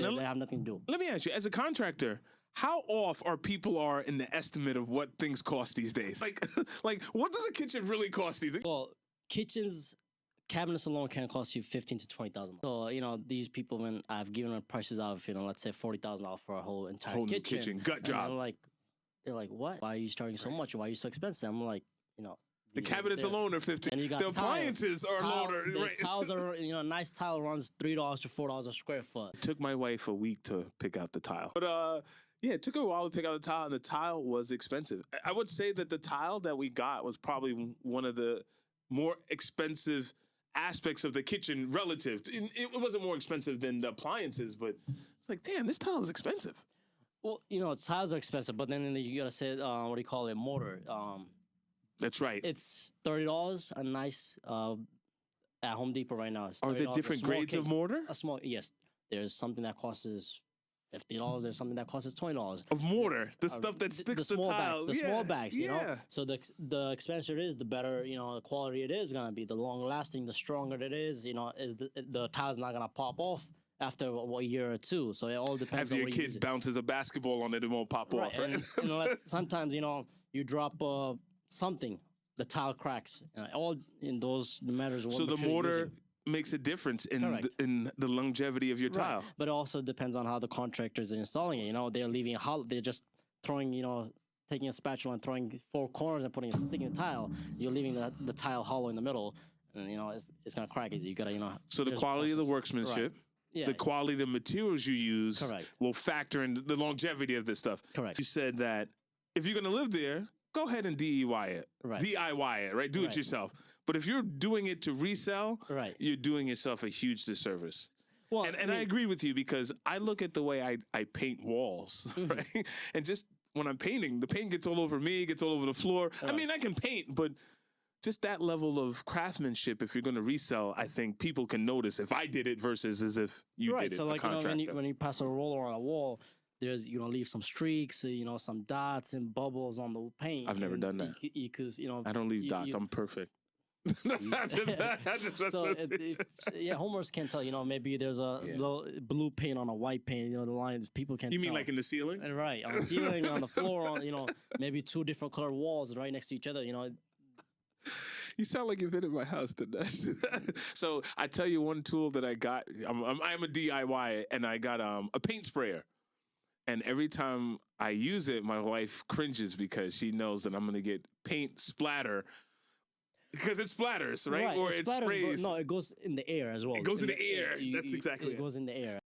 They have nothing to do. Let me ask you, as a contractor, how off are people in the estimate of what things cost these days? Like what does a kitchen really cost these days? Well, kitchens, cabinets alone can cost you $15,000 to $20,000. So these people, when I've given them prices of let's say $40,000 for a whole entire Whole new kitchen, gut job. They're like, what? Why are you charging so much? Why are you so expensive? I'm like, the cabinets alone are $15. The appliances are lower. Right. Tiles are, nice tile runs $3 to $4 a square foot. It took my wife a week to pick out the tile. But yeah, it took her a while to pick out the tile, and the tile was expensive. I would say that the tile that we got was probably one of the more expensive aspects of the kitchen relative. It wasn't more expensive than the appliances, but it's like, damn, this tile is expensive. Well, tiles are expensive, but then you gotta say, what do you call it, mortar. That's right. It's $30 a nice at Home Depot right now. Are there different grades of mortar? Yes. There's something that costs $50. There's something that costs $20. Of mortar, the stuff that sticks to tiles. The small bags, you know. So the expensive it is, the better the quality it is gonna be. The longer lasting, the stronger it is. Is the tile's not gonna pop off after a year or two. So it all depends. After your kid bounces a basketball on it, it won't pop off. Right? And sometimes you drop something, the tile cracks. All in those matters. So the mortar makes a difference in the longevity of your tile. But it also depends on how the contractors are installing it. They're leaving hollow. They're just throwing, taking a spatula and throwing four corners and sticking a tile. You're leaving the tile hollow in the middle, and it's gonna crack it. You gotta So the quality of the workmanship. Right. The quality of the materials you use will factor in the longevity of this stuff. Correct. You said that if you're going to live there, go ahead and DIY it. Right. DIY it, right? Do it yourself. But if you're doing it to resell, you're doing yourself a huge disservice. Well, and I agree with you, because I look at the way I paint walls, right? And just when I'm painting, the paint gets all over me, gets all over the floor. I mean, I can paint, but just that level of craftsmanship, if you're going to resell, I think people can notice if I did it versus as if you did it. So when you pass a roller on a wall, there's leave some streaks, some dots and bubbles on the paint. I've never done that. Because I don't leave dots. I'm perfect. Homeowners can't tell. Maybe there's a little blue paint on a white paint. The lines people can't. You mean like in the ceiling? Right, on the ceiling, on the floor, on maybe two different colored walls right next to each other. You sound like you've been at my house today. So I tell you one tool that I got. I'm a DIY, and I got a paint sprayer. And every time I use it, my wife cringes because she knows that I'm going to get paint splatter. Because it splatters, right? Or it sprays. No, it goes in the air as well. It goes in the air. That's exactly it. It goes in the air.